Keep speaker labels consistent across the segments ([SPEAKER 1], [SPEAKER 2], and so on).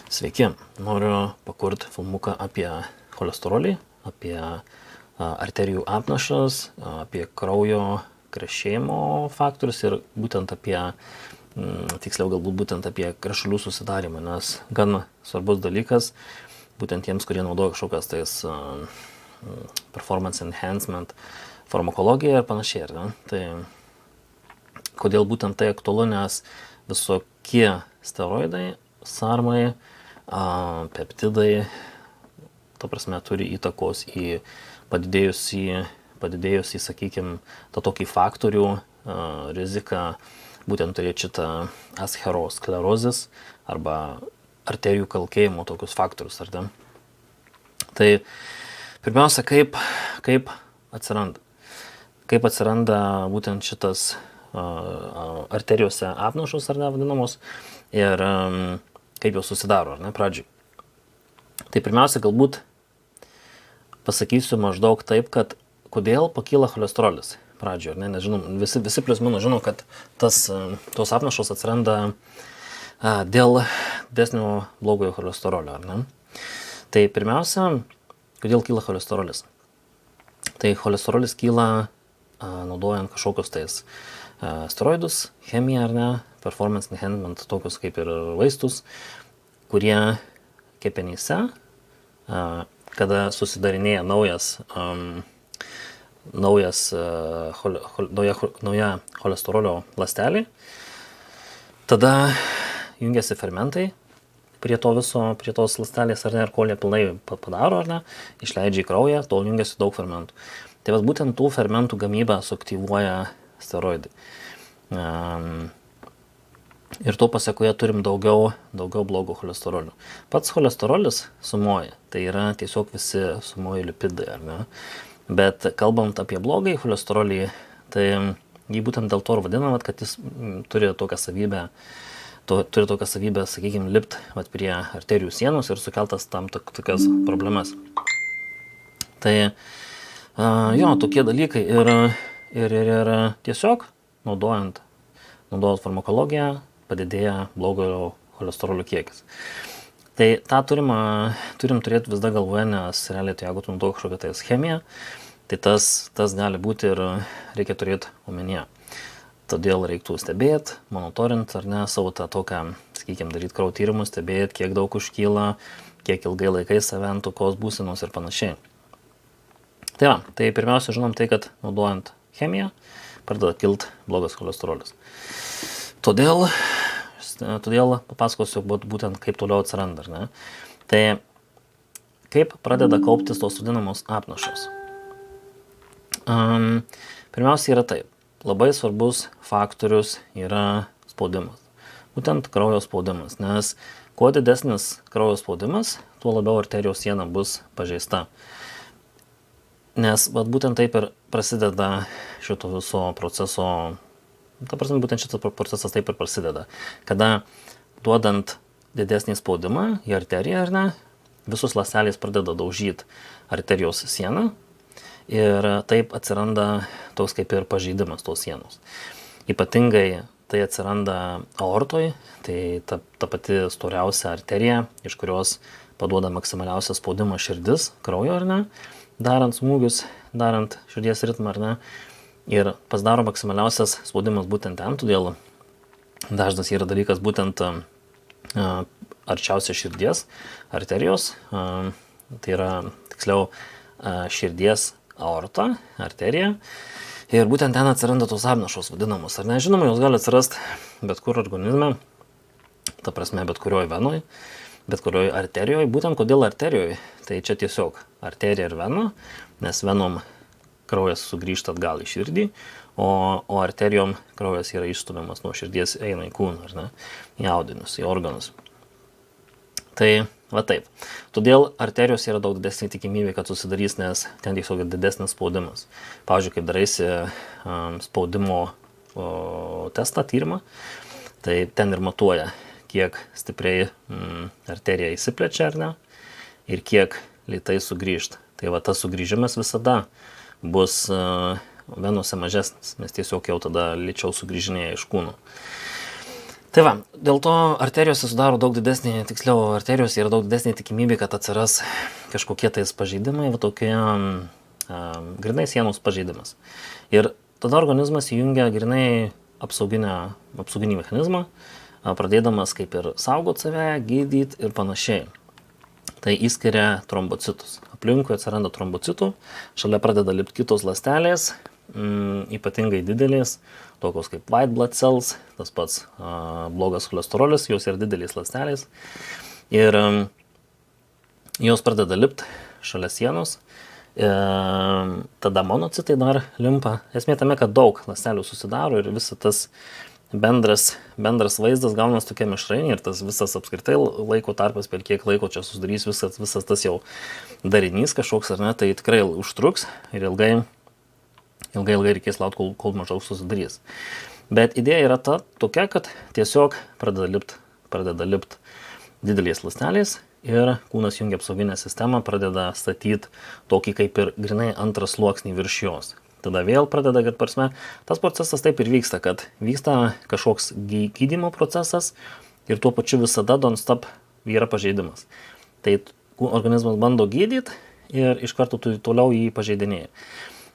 [SPEAKER 1] Sveiki, noriu pakurti filmuką apie cholesterolį, apie arterijų apnašas, apie kraujo krešėjimo faktorius ir būtent apie, tiksliau galbūt būtent apie krešulių susidarymą, nes gan svarbus dalykas, būtent tiems, kurie naudoja kažkokias tais performance enhancement farmakologiją ir panašiai. Tai kodėl būtent tai aktualu, nes visokie steroidai, sarmai, peptidai, ta prasme, turi įtakos į padidėjusį, sakykime, tą tokį faktorių riziką, būtent turėti šitą atherosklerozės arba arterijų kalkėjimo tokius faktorius. Tai pirmiausia, kaip atsiranda? Kaip atsiranda būtent šitas arterijose apnašos, vadinamos, ir kaip jos susidaro, pradžiai. Tai pirmiausia, galbūt pasakysiu maždaug taip, kad kodėl pakyla cholesterolis pradžioje, nes žinom, visi plius minus žino, kad tos apnašos atsiranda dėl didesnio blogojo cholesterolio, Tai pirmiausia, kodėl kyla cholesterolis? Tai cholesterolis kyla naudojant kažkokius tais steroidus, chemiją, performance enhancement, tokius kaip ir vaistus, kurie kepenyse, kada susidarinėja nauja cholesterolio ląstelė, tada jungiasi fermentai prie tos ląstelės, ir kol jie pilnai padaro, išleidžia į kraują, tol jungiasi daug fermentų. Tai būtent tų fermentų gamybą suaktyvuoja steroidai. Ir to pasekoje turim daugiau blogo cholesterolio. Pats cholesterolis sumoja, tai yra tiesiog visi sumoji lipidai, Bet kalbant apie blogąjį cholesterolį, tai jį būtent dėl to ir vadinam, kad jis turi tokią savybę, sakykime, lipt prie arterijų sienos ir sukeltas tam tokias problemas. Tai tokie dalykai ir tiesiog naudojant farmakologiją padidėja blogojo cholesterolio kiekis. Tai tą turim turėti vis dar galvoje, nes realiai tai jeigu tu naudoji kažkokią tai chemiją, tai tas gali būti ir reikia turėti omenyje. Todėl reiktų stebėti, monitorinti, savo tą tokią, sakykime, daryti kraujo tyrimus, stebėti, kiek daug užkyla, kiek ilgai laikai save ant tokios būsenos ir panašiai. Tai pirmiausia žinom tai, kad naudojant chemiją pradeda kilti blogas cholesterolis. Todėl papasakosiu būtent kaip toliau atsiranda. Tai kaip pradeda kauptis tos vadinamos apnašos. Pirmiausia yra taip. Labai svarbus faktorius yra spaudimas. Būtent kraujo spaudimas, nes kuo didesnis kraujo spaudimas, tuo labiau arterijos siena bus pažeista. Nes būtent taip ir prasideda šito viso proceso, būtent šitas procesas taip ir prasideda. Kada duodant didesnį spaudimą į arteriją, visus ląstelės pradeda daužyti arterijos sieną ir taip atsiranda toks kaip ir pažeidimas tos sienos. Ypatingai tai atsiranda aortoj, tai ta pati storiausia arterija, iš kurios paduoda maksimaliausią spaudimą širdis, kraujo, darant smūgius, darant širdies ritmą, ir pasidaro maksimaliausias spaudimas būtent ten, todėl dažnas yra dalykas būtent arčiausia širdies arterijos, tai yra tiksliau širdies aorta, arterija, ir būtent ten atsiranda tos apnašos vadinamos. Žinoma, jos gali atsirasti bet kur organizme, ta prasme bet kurioj venoj, bet kurioj arterijoje. Būtent kodėl arterijoje, tai čia tiesiog arterija ir vena, nes venom kraujas sugrįžta atgal į širdį, o arterijom kraujas yra išstumiamas nuo širdies, eina į kūną, į audinius, į organus. Tai taip. Todėl arterijos yra daug didesnė tikimybė, kad susidarys, nes ten tiesiog didesnis spaudimas. Pavyzdžiui, kaip daraisi spaudimo testą, tyrimą, tai ten ir matuoja, kiek stipriai arterija įsiplečia, ir kiek lėtai sugrįžta. Tai tas sugrįžimas visada bus venose mažesnis, nes tiesiog jau tada lėčiau sugrįžinėja iš kūno. Tai va, dėl to arterijose sudaro daug didesnį, tiksliau, arterijose yra daug didesnė tikimybė, kad atsiras kažkokie tais pažeidimai, va tokie grinai sienos pažeidimas. Ir tada organizmas įjungia grinai apsauginį mechanizmą, pradėdamas kaip ir saugot save, gydyti ir panašiai. Tai įskiria trombocitus. Aplinkui atsiranda trombocitų, šalia pradeda lipti kitos ląstelės, ypatingai didelės, tokios kaip white blood cells, tas pats blogas cholesterolis, jos yra didelės ląstelės. Ir jos pradeda lipti šalia sienos. Tada monocitai dar limpa. Esmė tame, kad daug ląstelių susidaro ir visas tas bendras vaizdas gaunas tokia mišrainė ir tas visas apskritai laiko tarpas, per kiek laiko čia susidarys visas tas jau darinys kažkoks, ar ne, tai tikrai užtruks ir ilgai reikės laukti, kol maždaug susidarys. Bet idėja yra tokia, kad tiesiog pradeda lipt didelės ląstelės ir kūnas jungia apsauginę sistemą, pradeda statyti tokį kaip ir grinai antras sluoksnį virš jos. Tada vėl pradeda, kad prasme, tas procesas taip ir vyksta, kad vyksta kažkoks gydymo procesas ir tuo pačiu visada non-stop yra pažeidimas. Tai organizmas bando gydyti ir iš karto toliau jį pažeidinėja.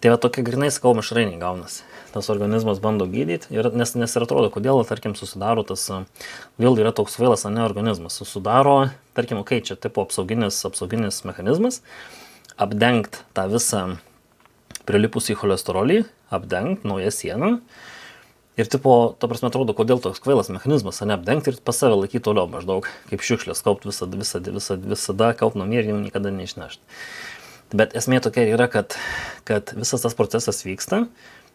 [SPEAKER 1] Tai va tokia grinai, sakau, mišrainė gaunasi. Tas organizmas bando gydyti ir nes ir atrodo, kodėl, tarkim, susidaro tas, vėl yra toks vėlas, ne organizmas, susidaro, tarkim, čia tipo apsauginis mechanizmas, apdengt tą visą prilipusį cholesterolį, apdengt naują sieną ir tipo, ta prasme, atrodo, kodėl toks kvailas mechanizmas, apdengt ir pas save laikyti toliau maždaug, kaip šiukšlės, kaupt visada kaupt namie ir jau niekada neišnešti. Bet esmė tokia yra, kad visas tas procesas vyksta,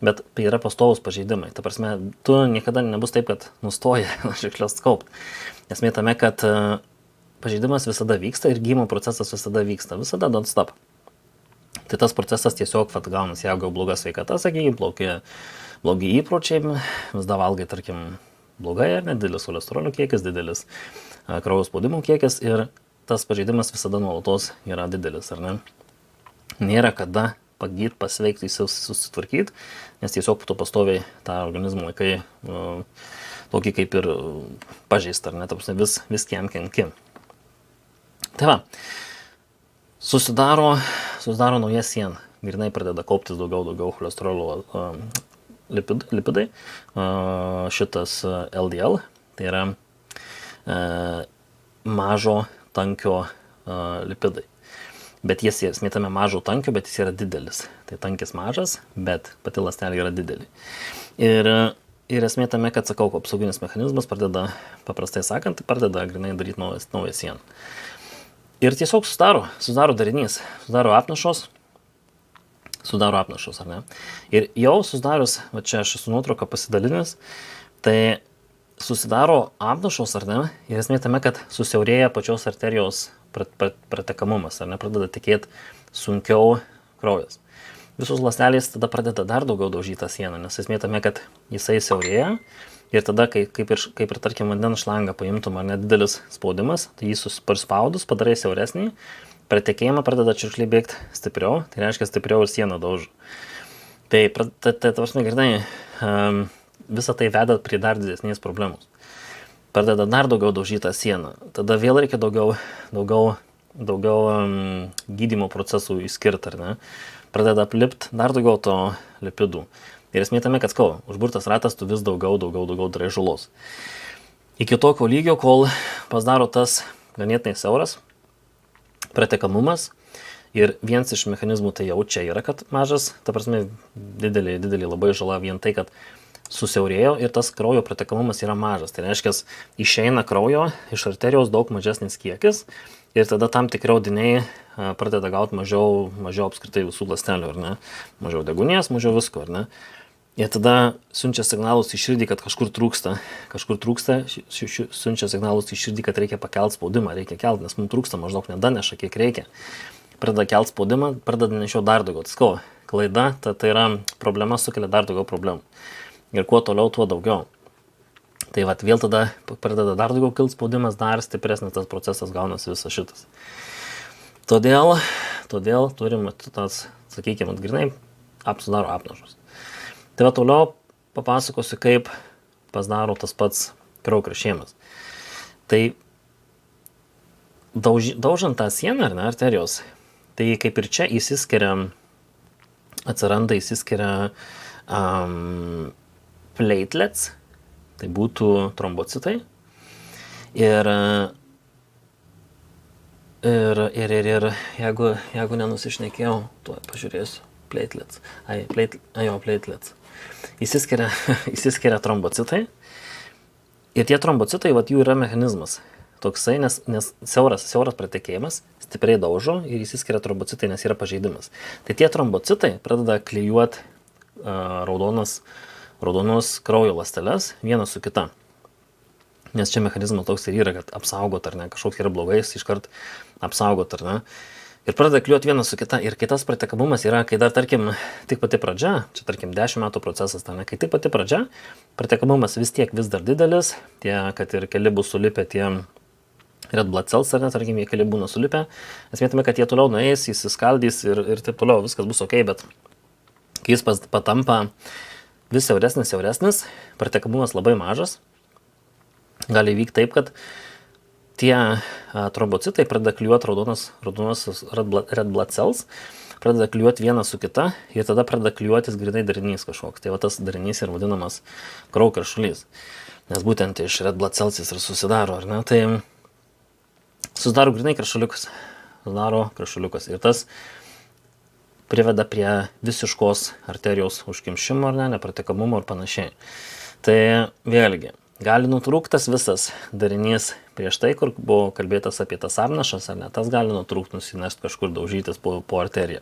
[SPEAKER 1] bet tai yra pastovus pažeidimai. Ta prasme, tu niekada nebus taip, kad nustoja šiukšlės kaupt. Esmė tame, kad pažeidimas visada vyksta ir gydymo procesas visada vyksta, visada non-stop. Tai tas procesas tiesiog gaunas, jeigu bloga sveikata, sakykime, blogi įpročiai, vis dar valgai, tarkim, blogai, ar ne, didelis cholesterolio kiekis, didelis kraujo spaudimo kiekis ir tas pažeidimas visada nuolatos yra didelis, ar ne. Nėra kada pagydyti, pasveikti, susitvarkyti, nes tiesiog tu pastoviai tą organizmą laikai tokį kaip ir pažeistą, ar ne, tarpsne vis kenki. Tai va, susidaro nauja siena, grinai pradeda kauptis daugiau cholesterolio lipidai, šitas LDL, tai yra mažo tankio lipidai. Bet jis esmė tame mažo tankio, bet jis yra didelis. Tai tankis mažas, bet pati ląstelė yra didelė. Ir esmė tame, kad, sakau, apsauginis mechanizmas pradeda, paprastai sakant, pradeda grinai daryti naują sieną. Ir tiesiog susidaro darinys, sudaro apnašos, ar ne? Ir jau susidarius, va čia aš esu nuotrauką pasidalinęs, tai susidaro apnašos, ar ne? Ir esmė tame, kad susiaurėja pačios arterijos pratekamumas, ar ne, pradeda tekėti sunkiau kraujas. Visos ląstelės tada pradeda dar daugiau daužyti tą sieną, nes esmė tame, kad jisai siaurėja ir tada, kaip ir tarkim, vandens šlangą paimtum, ar nedidelis spaudimas, tai jį spaudus padarai siauresnį, pratekėjimą pradeda čiurkšliai bėgti stipriau, tai reiškia stipriau ir sieną daužo. Tai tavarsime girdai, visą tai veda prie dar didesnės problemos. Pradeda dar daugiau daužyti tą sieną. Tada vėl reikia daugiau gydymo procesų įskirti, ar ne? Pradeda aplipti dar daugiau to lipidų. Ir esmė tame, kad užburtas ratas, tu vis daugiau darai žalos. Iki tokio lygio, kol pasidaro tas ganėtinai siauras pratekamumas ir vienas iš mechanizmų tai jau čia yra, kad mažas, ta prasme, didelį labai žala vien tai, kad susiaurėjo ir tas kraujo pratekamumas yra mažas. Tai reiškia, išeina kraujo iš arterijos daug mažesnis kiekis ir tada tam tikri audiniai pradeda gauti mažiau apskritai visų ląstelių, ar ne? Mažiau deguonies, mažiau visko, ar ne? Ir tada siunčia signalus į širdį, kad kažkur trūksta, siunčia signalus į širdį, kad reikia pakelti spaudimą, reikia kelti, nes mums trūksta, maždaug nedaneša, kiek reikia. Pradeda kelti spaudimą, pradeda nešiau dar daugiau. Tai klaida, tai yra problema, sukelia dar daugiau problemų. Ir kuo toliau, tuo daugiau. Tai vat vėl tada pradeda dar daugiau kilti spaudimas, dar stipresnis tas procesas gaunasi visas šitas. Todėl turim tas, sakykime, grinai sudaro apnašos. Tai va toliau papasakosiu, kaip pasidaro tas pats kraujo krešėjimas. Tai daužant tą sieną, ar ne, arterijos, tai kaip ir čia įsiskiria platelets, tai būtų trombocitai. Ir jeigu nenusišnekėjau, tuoj pažiūrėsiu, platelets. Įsiskiria trombocitai. Ir tie trombocitai, jų yra mechanizmas toksai, nes siauras pratekėjimas stipriai daužo ir įsiskiria trombocitai, nes yra pažeidimas. Tai tie trombocitai pradeda klijuoti raudonos kraujo ląsteles vieną su kita. Nes čia mechanizmas toks ir yra, kad apsaugot ar ne, kažkoks yra blogais, iškart apsaugot ar ne. Ir pradeda klijuoti vieną su kita. Ir kitas pratekamumas yra, kai dar, tarkim, tik pati pradžia, čia, tarkim, 10 metų procesas, kai tik pati pradžia, pratekamumas vis dar didelis, kad ir keli bus sulipę tie red blood cells, ar ne, tarkim, jie keli būna sulipę. Esmėtume, kad jie toliau nueis, įsiskaldys ir taip toliau, viskas bus ok, bet kai jis patampa vis siauresnis, pratekamumas labai mažas, gali įvykti taip, kad tie trombocitai pradeda klijuoti raudonos red blood cells, pradeda klijuoti vieną su kita ir tada pradeda klijuotis grinai darinys kažkoks. Tai tas darinys yra vadinamas kraujo krešulys. Nes būtent iš red blood cells jis ir susidaro, ar ne? Tai susidaro grinai krešuliukas. Ir tas priveda prie visiškos arterijos užkimšimo, ar ne, nepratekamumo ir panašiai. Tai vėlgi, gali nutrūktas visas darinys prieš tai, kur buvo kalbėtas apie tas apnašas, ar ne, tas gali nutrūkti, nusinešti kažkur, daužytis po arteriją.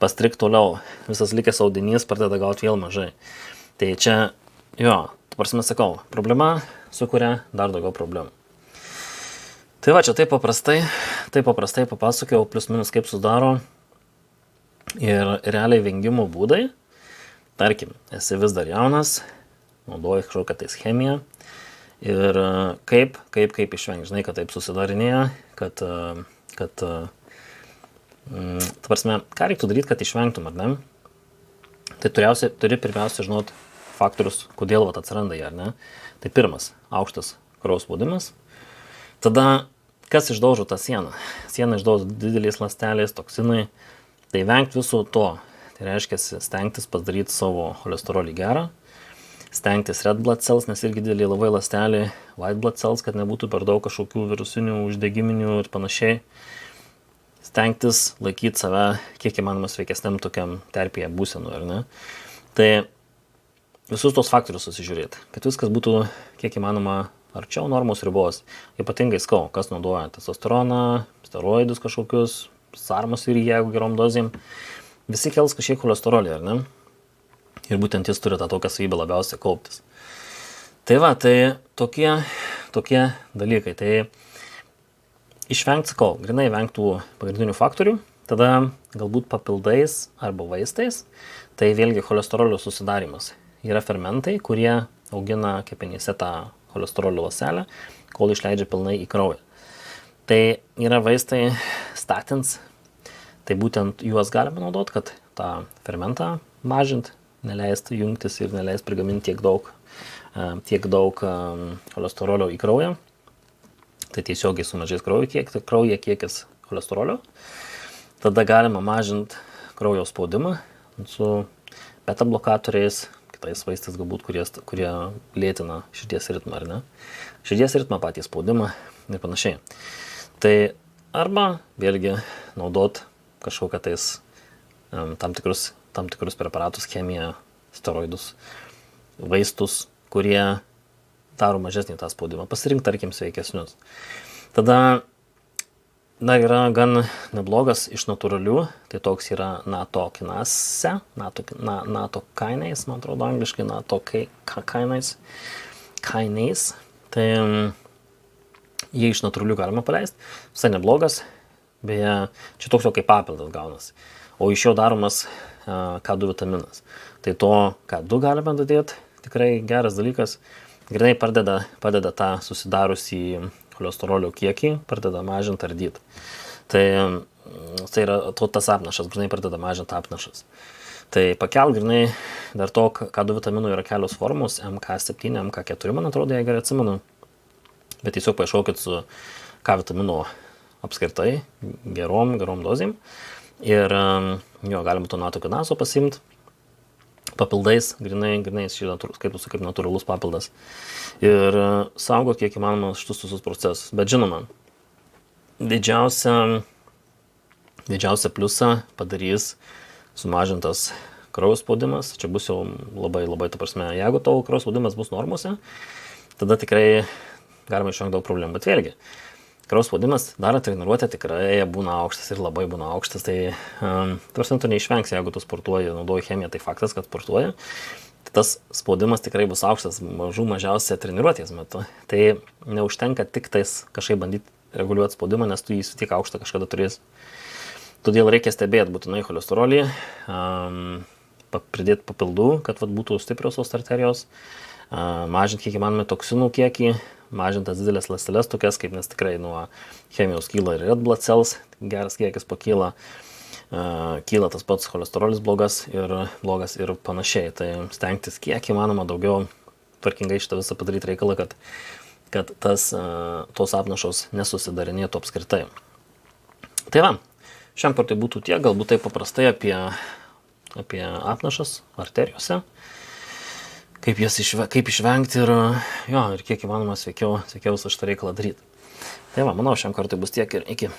[SPEAKER 1] Pastrik toliau, visas likęs audinys pradeda gauti vėl mažai. Tai čia, prasme sakau, problema sukuria dar daugiau problemų. Tai va, čia taip paprastai papasakojau, plius minus kaip sudaro ir realiai vengimo būdai. Tarkim, esi vis dar jaunas, naudoji kažkokią tai chemiją ir kaip išvengti, žinai, kad taip susidarinėja, kad ką reiktų daryti, kad išvengtum, ar ne? Tai turi pirmiausia žinoti faktorius, kodėl atsiranda jie, ar ne? Tai pirmas, aukštas kraujo spaudimas. Tada, kas išdaužo tą sieną? Sieną išdaužo didelės ląstelės, toksinai. Tai vengti viso to. Tai reiškia stengtis padaryti savo cholesterolį gerą. Stengtis red blood cells, nes irgi didelė labai ląstelė, white blood cells, kad nebūtų per daug kažkokių virusinių, uždegiminių ir panašiai. Stengtis laikyti save kiek įmanoma sveikesniam tokiam terpėje būsenų, ar ne? Tai visus tos faktorius susižiūrėti, kad viskas būtų kiek įmanoma arčiau normos ribos. Ypatingai kas naudoja testosteroną, steroidus kažkokius, sarmus ir jeigu gerom dozėm. Visi kels kažkiek cholesterolį, ar ne? Ir būtent jis turi tą tokią savybę labiausiai kauptis. Tai va, tai tokie dalykai. Tai išvengti, grinai vengtų pagrindinių faktorių, tada galbūt papildais arba vaistais, tai vėlgi cholesterolio susidarimas. Yra fermentai, kurie augina kepenyse tą cholesterolio ląstelę, kol išleidžia pilnai į kraują. Tai yra vaistai statins, tai būtent juos galima naudoti, kad tą fermentą mažint, neleist jungtis ir neleist prigaminti tiek daug cholesterolio į kraują. Tai tiesiogiai sumažės kraujo kiekis cholesterolio. Tada galima mažinti kraujo spaudimą su beta blokatoriais, kitais vaistais galbūt, kurie lėtina širdies ritmą, ar ne? Širdies ritmą, patį spaudimą ir panašiai. Tai arba vėlgi naudot kažkokią tais tam tikrus preparatus, chemiją, steroidus, vaistus, kurie daro mažesnį tą spaudimą. Pasirinkti, tarkim, sveikesnius. Tada dar yra gan neblogas iš natūralių, tai toks yra natokinase, natokinase, man atrodo angliškai, natokinase. Tai jie iš natūralių galima paleisti. Visai neblogas, beje, čia toks jau kaip papildas gaunasi. O iš jo daromas K2 vitaminas. Tai to K2 galime dadėti, tikrai geras dalykas. Grinai padeda tą susidarusį cholesterolio kiekį, pradeda mažinti ardyti. Tai yra tas apnašas, grinai pradeda mažinti apnašas. Tai pakelk grinai dar to K2 vitaminų yra kelios formos, MK7, MK4, man atrodo, jei gerai atsimenu. Bet tiesiog paieškokit su K vitamino apskritai gerom dozėm. Ir jo, galima to nato kinazo pasimti papildais, grinai skaitosi kaip natūralus papildas. Ir saugo kiek įmanoma šitus visus procesus. Bet žinoma, didžiausią pliusą padarys sumažintas kraujo spaudimas. Čia bus jau labai, ta prasme, jeigu tavo kraujo spaudimas bus normose, tada tikrai galima išvengti daug problemų. Bet vėlgi, kraujo spaudimas darant treniruotę tikrai būna aukštas ir labai būna aukštas. Tai tarsi tu neišvengsi, jeigu tu sportuoji, naudoji chemiją, tai faktas, kad sportuoji. Tai tas spaudimas tikrai bus aukštas mažiausia treniruotės metu. Tai neužtenka tik tais kažkaip bandyti reguliuoti spaudimą, nes tu jį tik aukštą kažkada turėsi. Todėl reikia stebėti būtinai cholesterolį, pridėti papildų, kad būtų stiprios tos arterijos, mažinti kiek įmanoma toksinų kiekį, mažintas didelės ląsteles tokias, kaip nes tikrai nuo chemijos kyla ir red blood cells, geras kiekis pakyla, kyla tas pats cholesterolis blogas ir panašiai. Tai stengtis kiek įmanoma daugiau tvarkingai šitą visą padaryti reikalą, kad tos apnašos nesusidarinėtų apskritai. Tai va, šiam kartui būtų tiek, galbūt taip paprastai apie apnašas arterijose, kaip išvengti ir kiek įmanoma sveikiau visą šitą reikalą daryti. Tai va, manau, šiam kartui bus tiek ir iki.